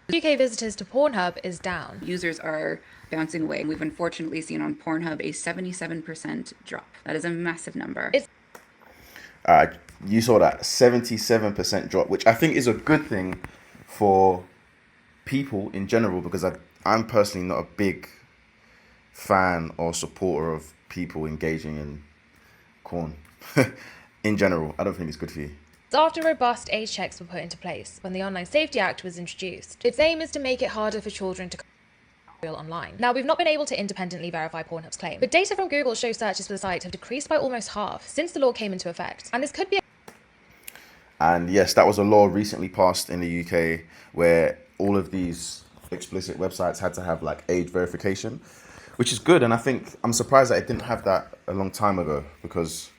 UK visitors to Pornhub is down. Users are bouncing away. We've unfortunately seen on Pornhub a 77% drop. That is a massive number. Uh, you saw that 77% drop, which I think is a good thing for people in general because I'm personally not a big fan or supporter of people engaging in corn. In general, I don't think it's good for you. After robust age checks were put into place when the Online Safety Act was introduced. Its aim is to make it harder for children to online. Now, we've not been able to independently verify Pornhub's claim, but data from Google shows searches for the site have decreased by almost half since the law came into effect, and this could be. And yes, that was a law recently passed in the UK where all of these explicit websites had to have like age verification, which is good. And I think I'm surprised that it didn't have that a long time ago because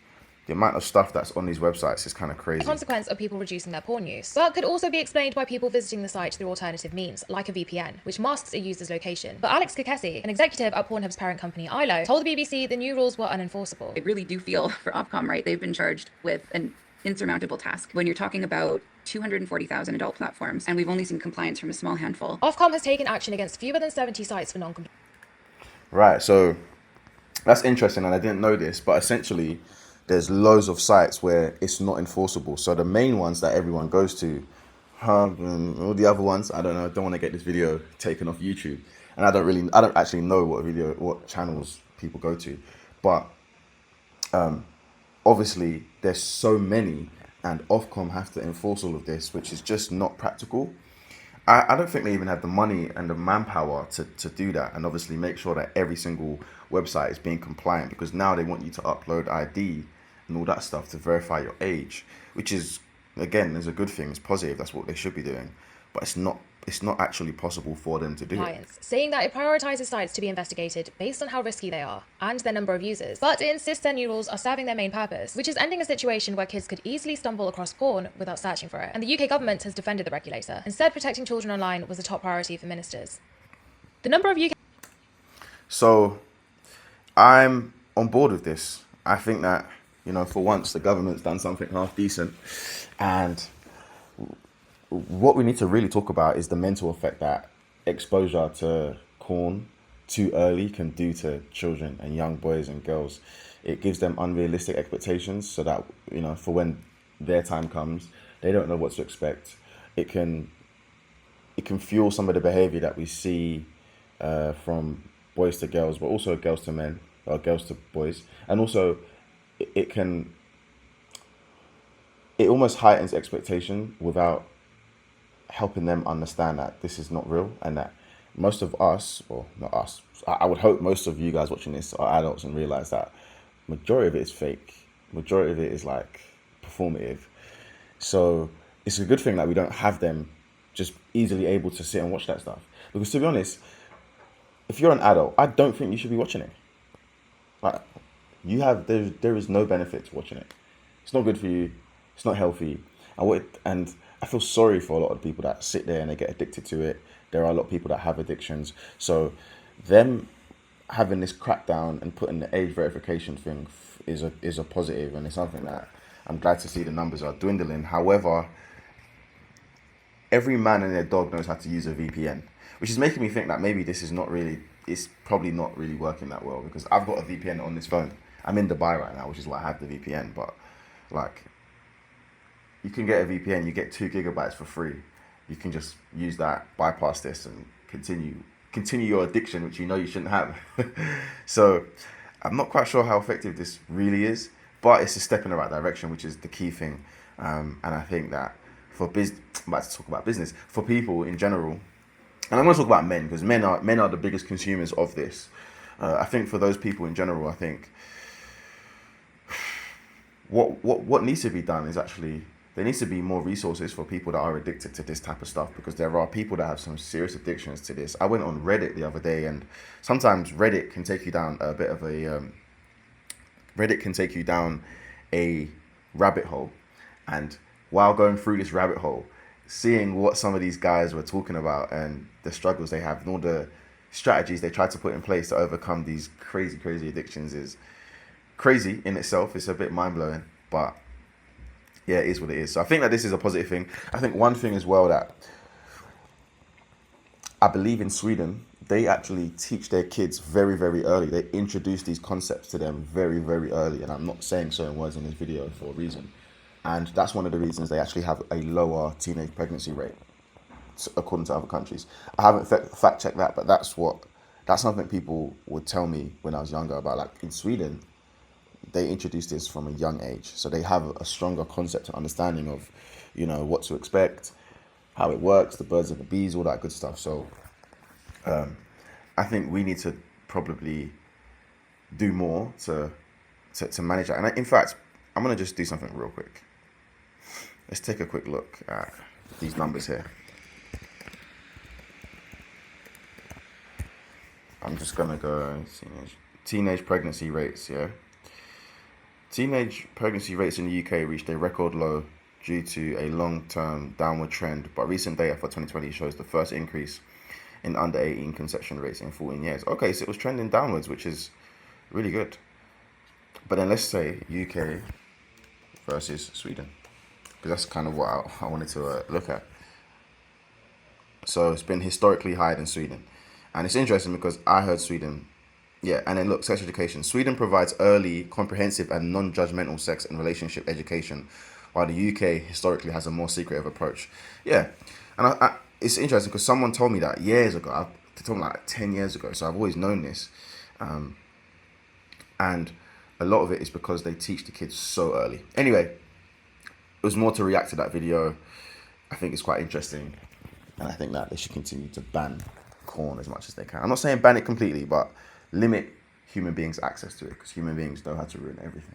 the amount of stuff that's on these websites is kind of crazy. The consequence of people reducing their porn use, but could also be explained by people visiting the site through alternative means, like a VPN, which masks a user's location. But Alex Kakesi, an executive at Pornhub's parent company ILO, told the BBC the new rules were unenforceable. I really do feel for Ofcom, right? They've been charged with an insurmountable task when you're talking about 240,000 adult platforms, and we've only seen compliance from a small handful. Ofcom has taken action against fewer than 70 sites for non-compliance. Right, so that's interesting, and I didn't know this, but essentially there's loads of sites where it's not enforceable. So the main ones that everyone goes to, and all the other ones, I don't know, I don't want to get this video taken off YouTube. And I don't actually know what channels people go to. But obviously there's so many and Ofcom have to enforce all of this, which is just not practical. I don't think they even have the money and the manpower to do that and obviously make sure that every single website is being compliant because now they want you to upload ID and all that stuff to verify your age, which is, again, is a good thing. It's positive. That's what they should be doing. But it's not actually possible for them to do it. Saying that it prioritizes sites to be investigated based on how risky they are and their number of users. But it insists their new rules are serving their main purpose, which is ending a situation where kids could easily stumble across porn without searching for it. And the UK government has defended the regulator. Instead, protecting children online was a top priority for ministers. The number of UK... So, I'm on board with this. I think that, for once, the government's done something half decent. And what we need to really talk about is the mental effect that exposure to porn too early can do to children and young boys and girls. It gives them unrealistic expectations so that, for when their time comes, they don't know what to expect. It can fuel some of the behavior that we see from boys to girls, but also girls to men or girls to boys. And also it almost heightens expectation without helping them understand that this is not real and that most of us, or not us, I would hope most of you guys watching this are adults and realize that majority of it is fake. Majority of it is like performative. So it's a good thing that we don't have them just easily able to sit and watch that stuff. Because to be honest, if you're an adult, I don't think you should be watching it. Like, there is no benefit to watching it. It's not good for you. It's not healthy. And I feel sorry for a lot of people that sit there and they get addicted to it. There are a lot of people that have addictions. So them having this crackdown and putting the age verification thing is a positive, and it's something that I'm glad to see the numbers are dwindling. However, every man and their dog knows how to use a VPN, which is making me think that maybe it's probably not really working that well because I've got a VPN on this phone. I'm in Dubai right now, which is why I have the VPN, but like, you can get a VPN, you get 2 gigabytes for free. You can just use that, bypass this, and continue your addiction, which you shouldn't have. So I'm not quite sure how effective this really is, but it's a step in the right direction, which is the key thing. And I think that I'm about to talk about business, for people in general, and I'm going to talk about men because men are the biggest consumers of this. I think for those people in general, I think what needs to be done is actually, there needs to be more resources for people that are addicted to this type of stuff because there are people that have some serious addictions to this. I went on Reddit the other day, and sometimes Reddit can take you down a bit of a rabbit hole. And while going through this rabbit hole, seeing what some of these guys were talking about and the struggles they have and all the strategies they try to put in place to overcome these crazy addictions is crazy in itself. It's a bit mind-blowing, but yeah, it is what it is. So I think that this is a positive thing. I think one thing as well that I believe in Sweden, they actually teach their kids very, very early. They introduce these concepts to them very, very early. And I'm not saying certain words in this video for a reason. And that's one of the reasons they actually have a lower teenage pregnancy rate, according to other countries. I haven't fact checked that, but that's something people would tell me when I was younger about. Like in Sweden, they introduced this from a young age. So they have a stronger concept and understanding of, what to expect, how it works, the birds and the bees, all that good stuff. So I think we need to probably do more to manage that. And in fact, I'm going to just do something real quick. Let's take a quick look at these numbers here. I'm just going to go teenage pregnancy rates, yeah. Teenage pregnancy rates in the UK reached a record low due to a long-term downward trend, but recent data for 2020 shows the first increase in under 18 conception rates in 14 years. Okay, so it was trending downwards, which is really good. But then let's say UK versus Sweden, because that's kind of what I wanted to look at. So it's been historically higher than Sweden. And it's interesting because I heard Sweden, yeah, and then look, sex education. Sweden provides early, comprehensive and non-judgmental sex and relationship education, while the UK historically has a more secretive approach. Yeah, and it's interesting because someone told me that years ago. They told me like 10 years ago, so I've always known this. And a lot of it is because they teach the kids so early. Anyway, it was more to react to that video. I think it's quite interesting. And I think that they should continue to ban corn as much as they can. I'm not saying ban it completely, but limit human beings' access to it, because human beings know how to ruin everything.